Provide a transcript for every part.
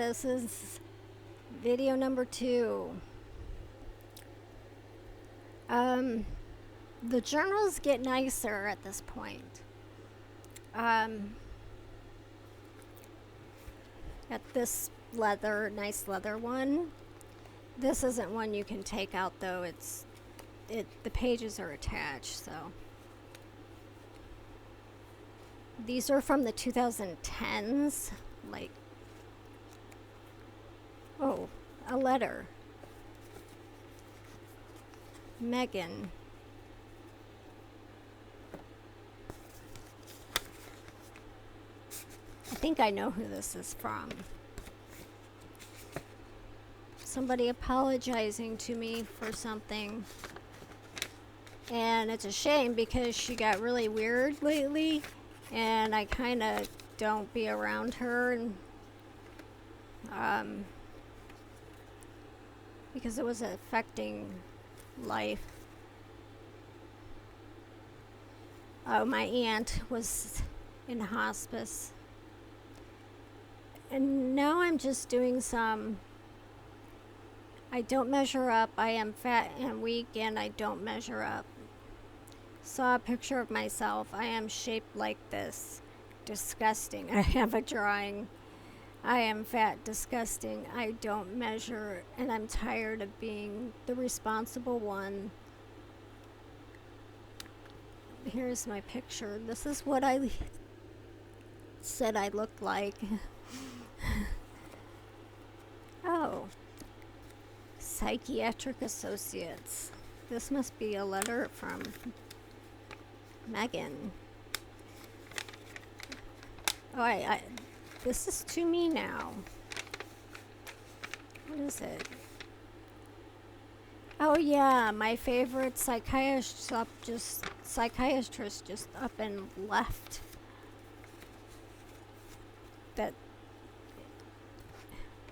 this is video number 2. The journals get nicer at this point. At this nice leather one. This isn't one you can take out though. The pages are attached, so. These are from the 2010s, like, oh, a letter. Megan. I think I know who this is from. Somebody apologizing to me for something. And it's a shame because she got really weird lately. And I kind of don't be around her. And, because it was affecting life. Oh, my aunt was in hospice. And now I'm just doing some. I don't measure up. I am fat and weak and I don't measure up. Saw a picture of myself. I am shaped like this. Disgusting. I have a drawing. I am fat, disgusting. I don't measure and I'm tired of being the responsible one. Here's my picture. This is what I said I looked like. Oh. Psychiatric Associates. This must be a letter from Megan. Oh, this is to me now. What is it? Oh yeah, my favorite psychiatrist just up and left.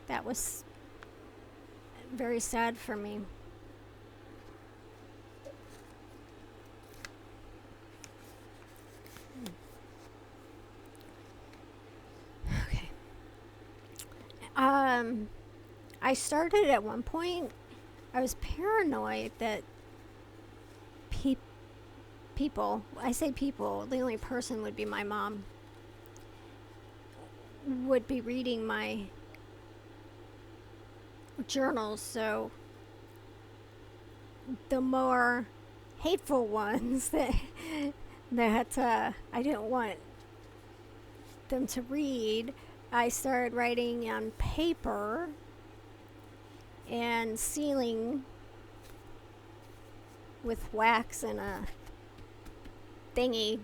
That was very sad for me. Okay. I started at one point, I was paranoid that people, I say people, the only person would be my mom, would be reading my journals, so the more hateful ones that I didn't want them to read, I started writing on paper and sealing with wax and a thingy.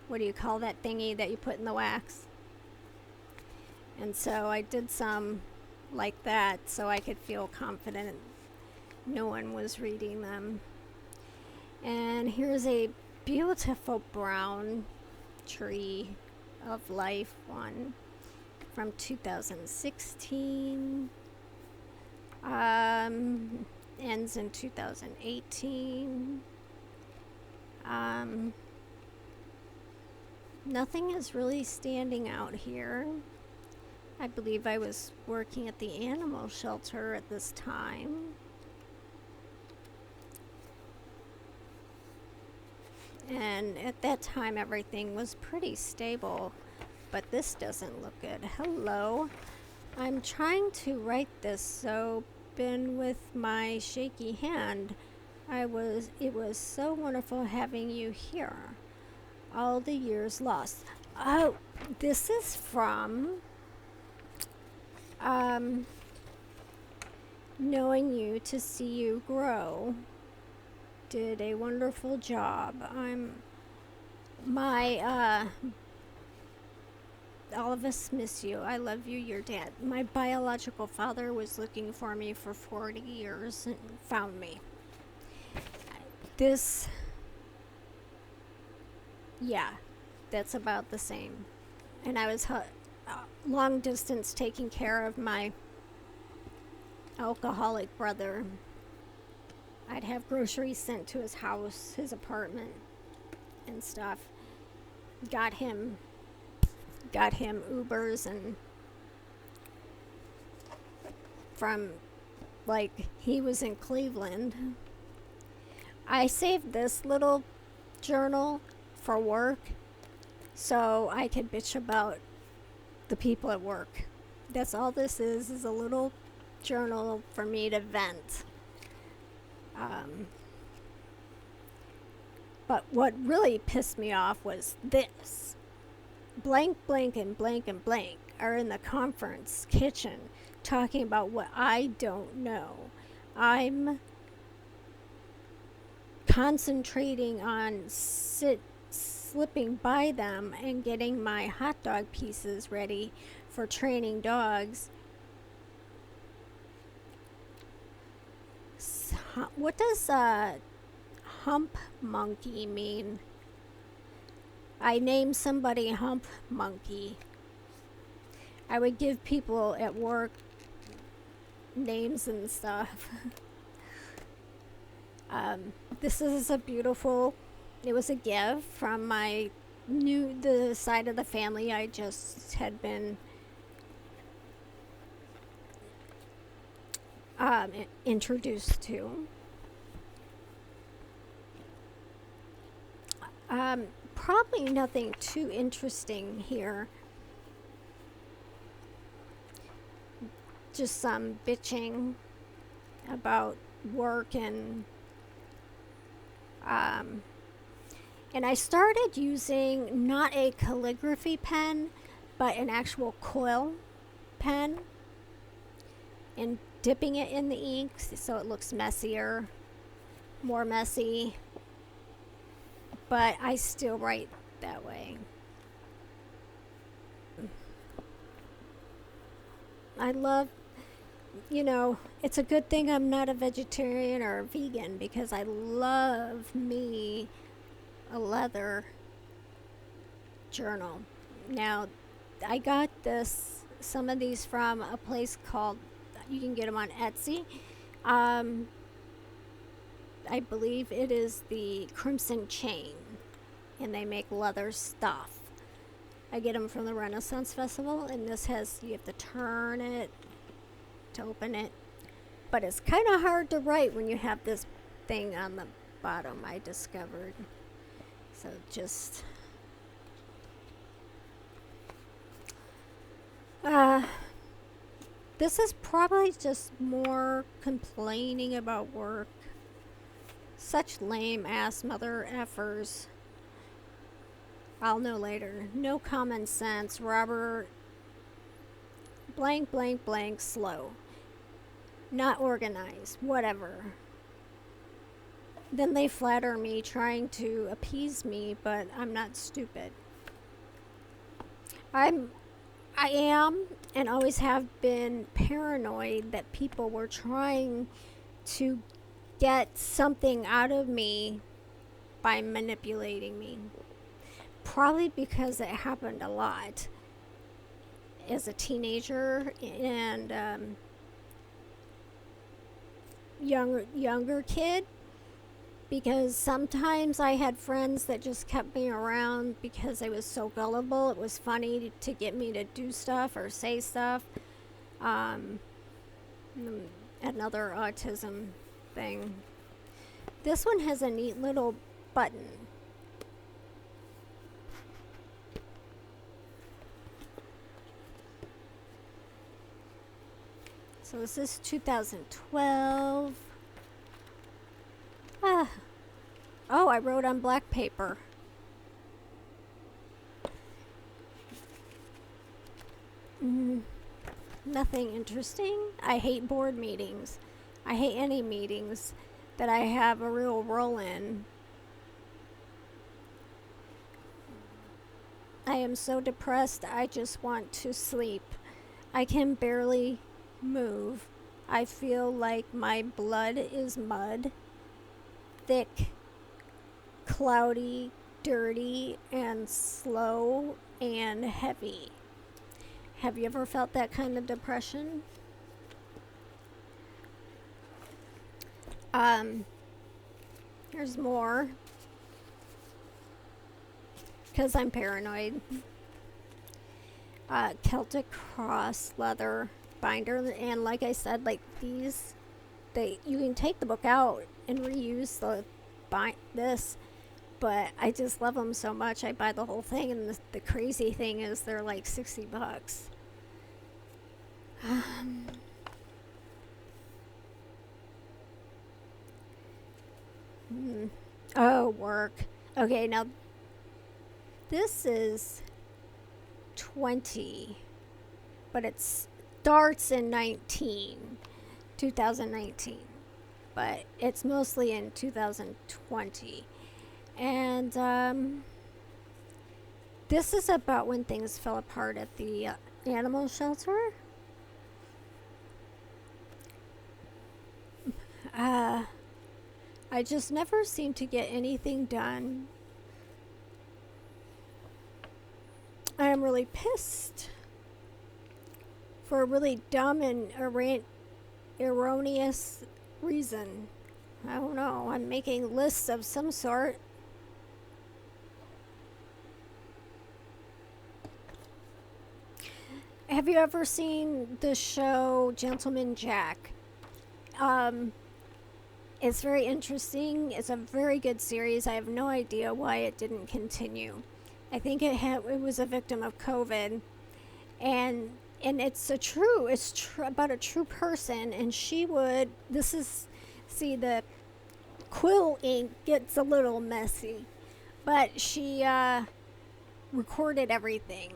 What do you call that thingy that you put in the wax? And so I did some like that so I could feel confident no one was reading them. And here's a beautiful brown tree of life one from 2016. Ends in 2018. Nothing is really standing out here. I believe I was working at the animal shelter at this time. And at that time, everything was pretty stable. But this doesn't look good. Hello. I'm trying to write this, so been with my shaky hand. It was so wonderful having you here. All the years lost. Oh, this is from knowing you to see you grow. Did a wonderful job. All of us miss you. I love you, your dad. My biological father was looking for me for 40 years and found me. Yeah, that's about the same. And I was long distance taking care of my alcoholic brother. I'd have groceries sent to his house, his apartment, and stuff. Got him Ubers and from, like, he was in Cleveland. I saved this little journal for work so I could bitch about the people at work. That's all this is a little journal for me to vent. But what really pissed me off was this. Blank, blank, and blank, and blank are in the conference kitchen talking about what I don't know. I'm concentrating on slipping by them and getting my hot dog pieces ready for training dogs. What does hump monkey mean? I named somebody hump monkey. I would give people at work names and stuff. This is a beautiful, it was a gift from the side of the family I just had been introduced to. Probably nothing too interesting here. Just some bitching about work and I started using not a calligraphy pen, but an actual coil pen and dipping it in the ink so it looks messier, more messy, but I still write that way. I love, it's a good thing I'm not a vegetarian or a vegan because I love me a leather journal. Now, I got some of these from a place called, you can get them on Etsy. I believe it is the Crimson Chain, and they make leather stuff. I get them from the Renaissance Festival, and you have to turn it to open it. But it's kind of hard to write when you have this thing on the bottom, I discovered. So just... this is probably just more complaining about work. Such lame ass mother effers. I'll know later. No common sense. Robert blank blank blank slow. Not organized. Whatever. Then they flatter me trying to appease me, but I'm not stupid. I am and always have been paranoid that people were trying to get something out of me by manipulating me. Probably because it happened a lot as a teenager and younger kid, because sometimes I had friends that just kept me around because I was so gullible. It was funny to get me to do stuff or say stuff. Another autism thing. This one has a neat little button. So this is 2012. Oh, I wrote on black paper. Nothing interesting. I hate board meetings. I hate any meetings that I have a real role in. I am so depressed, I just want to sleep. I can barely move. I feel like my blood is mud. Thick, cloudy, dirty, and slow and heavy. Have you ever felt that kind of depression? There's more. Because I'm paranoid. Celtic Cross leather binder, and like I said, like these, you can take the book out and reuse this, but I just love them so much. I buy the whole thing, and the crazy thing is they're like $60. Oh, work. Okay, now this is 20, but it starts in 2019, but it's mostly in 2020. And this is about when things fell apart at the animal shelter. I just never seem to get anything done. I am really pissed for a really dumb and erroneous reason. I don't know. I'm making lists of some sort. Have you ever seen the show Gentleman Jack? It's very interesting. It's a very good series. I have no idea why it didn't continue. I think it was a victim of COVID, and it's about a true person. And the quill ink gets a little messy, but she recorded everything.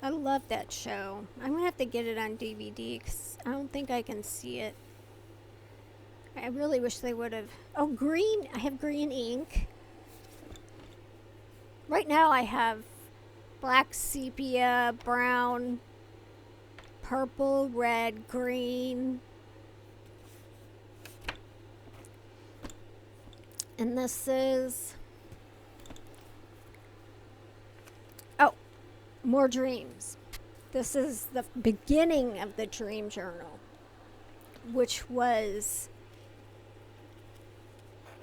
I love that show. I'm gonna have to get it on DVD because I don't think I can see it. I really wish they would have. Oh, green. I have green ink. Right now I have black, sepia, brown, purple, red, green. And this is... Oh, more dreams. This is the beginning of the dream journal, which was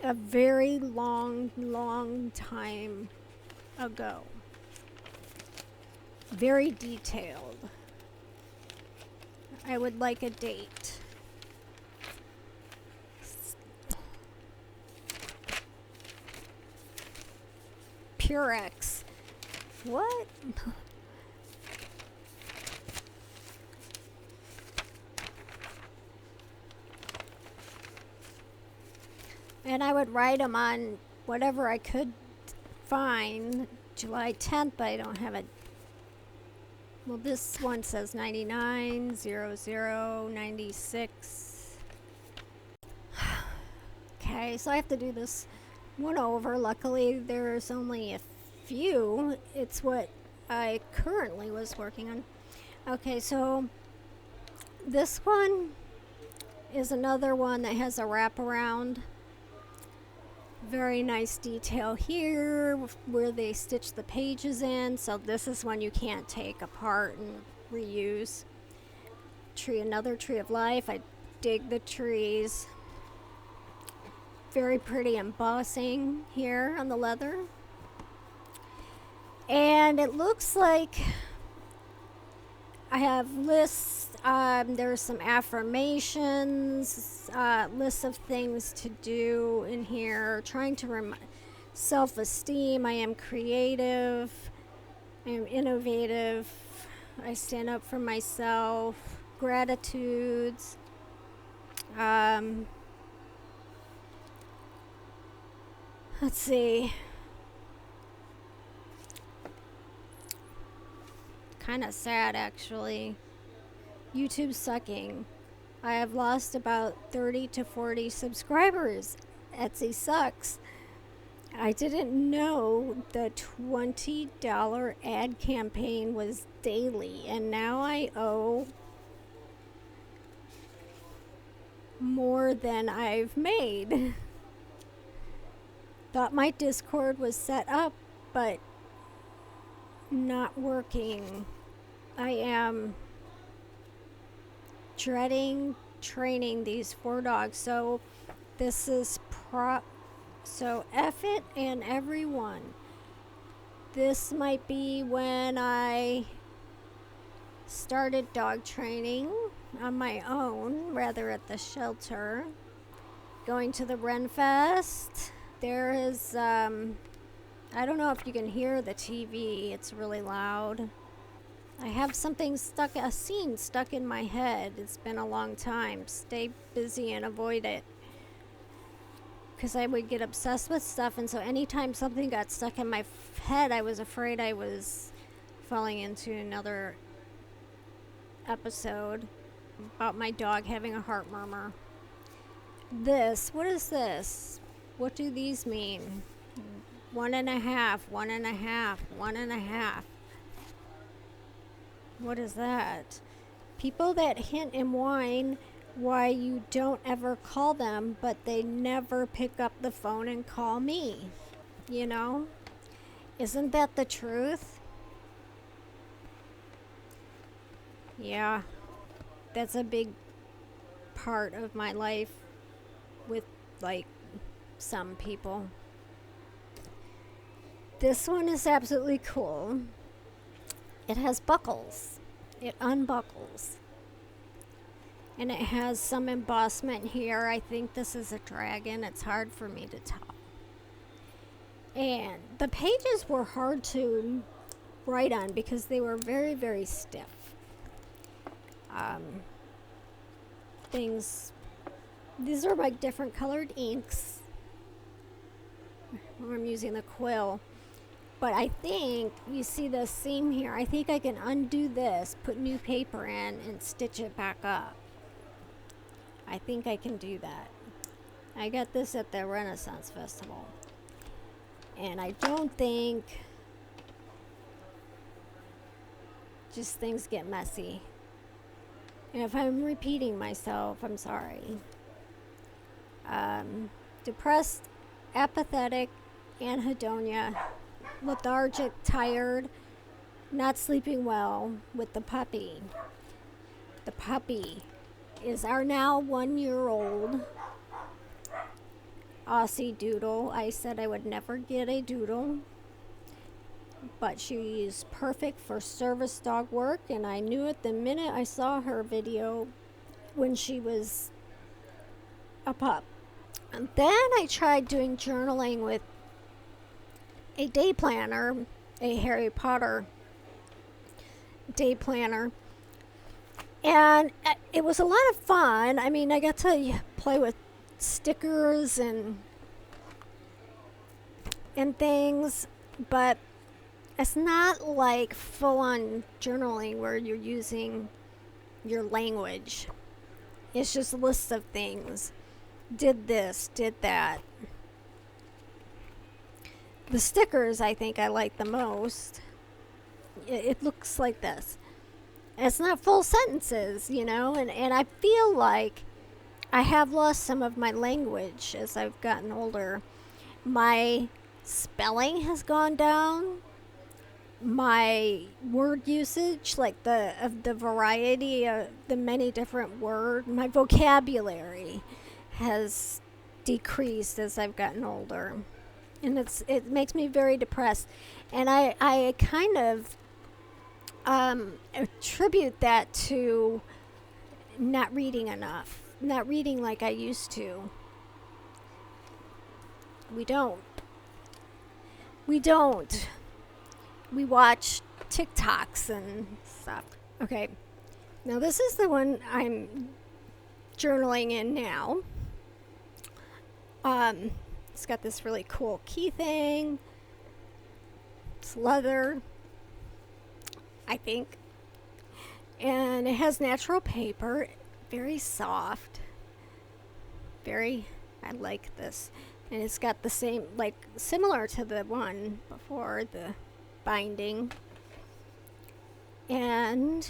a very long, long time ago. Very detailed. I would like a date. Purex. What? And I would write them on whatever I could find. July 10th, but I don't have it. Well, this one says 99, 00, 96. Okay, so I have to do this one over. Luckily, there's only a few. It's what I currently was working on. Okay, so this one is another one that has a wraparound. Very nice detail here where they stitch the pages in. So this is one you can't take apart and reuse. Another tree of life. I dig the trees. Very pretty embossing here on the leather. And it looks like I have lists. There's some affirmations, lists of things to do in here. Trying to self-esteem. I am creative. I am innovative. I stand up for myself. Gratitudes. Let's see. Kind of sad, actually. YouTube sucking. I have lost about 30 to 40 subscribers. Etsy sucks. I didn't know the $20 ad campaign was daily, and now I owe more than I've made. Thought my Discord was set up, but not working. I am dreading training these 4 dogs. So this is so F it and everyone. This might be when I started dog training on my own, rather at the shelter. Going to the Ren Fest. There is, I don't know if you can hear the TV, it's really loud. I have something stuck, a scene stuck in my head. It's been a long time. Stay busy and avoid it. Because I would get obsessed with stuff, and so anytime something got stuck in my head, I was afraid I was falling into another episode about my dog having a heart murmur. What is this? What do these mean? 1.5, 1.5, 1.5. What is that? People that hint and whine why you don't ever call them, but they never pick up the phone and call me. You know? Isn't that the truth? Yeah. That's a big part of my life with, like, some people. This one is absolutely cool. It has buckles. It unbuckles. And it has some embossment here. I think this is a dragon. It's hard for me to tell. And the pages were hard to write on because they were very, very stiff. These are like different colored inks. I'm using the quill. But I think, you see the seam here, I think I can undo this, put new paper in, and stitch it back up. I think I can do that. I got this at the Renaissance Festival. And I don't think, just things get messy. And if I'm repeating myself, I'm sorry. Depressed, apathetic, anhedonia, lethargic, tired, not sleeping well with the puppy. The puppy is our now 1-year-old Aussie Doodle. I said I would never get a doodle, but she is perfect for service dog work, and I knew it the minute I saw her video when she was a pup. And then I tried doing journaling with a day planner, a Harry Potter day planner, and it was a lot of fun. I mean, I got to play with stickers and things, but it's not like full-on journaling where you're using your language. It's just lists of things. Did this, did that. The stickers I think I like the most. It looks like this. It's not full sentences, you know, and I feel like I have lost some of my language as I've gotten older. My spelling has gone down. My word usage, like the variety of the many different words, my vocabulary has decreased as I've gotten older. And it makes me very depressed. And I kind of attribute that to not reading enough. Not reading like I used to. We don't. We watch TikToks and stuff. Okay. Now this is the one I'm journaling in now. It's got this really cool key thing. It's leather, I think. And it has natural paper, very soft. I like this. And it's got the same, like, similar to the one before, the binding. And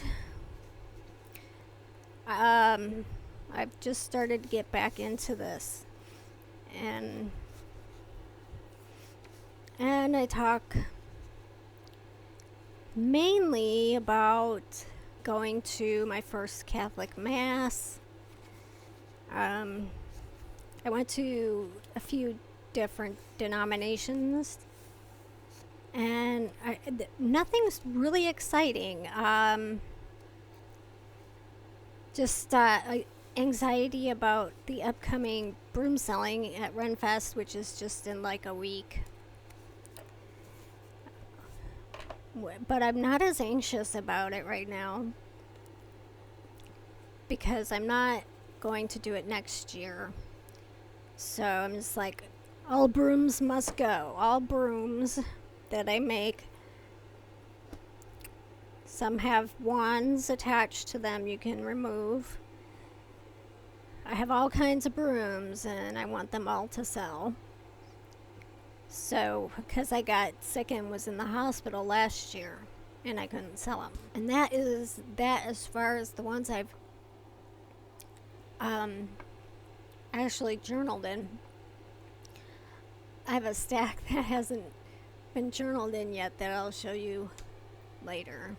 I've just started to get back into this. And I talk mainly about going to my first Catholic Mass. I went to a few different denominations, and nothing's really exciting. just anxiety about the upcoming broom selling at Renfest, which is just in like a week. But I'm not as anxious about it right now because I'm not going to do it next year. So I'm just like, all brooms must go. All brooms that I make. Some have wands attached to them you can remove. I have all kinds of brooms and I want them all to sell. So, because I got sick and was in the hospital last year and I couldn't sell them. And that is that as far as the ones I've actually journaled in. I have a stack that hasn't been journaled in yet that I'll show you later.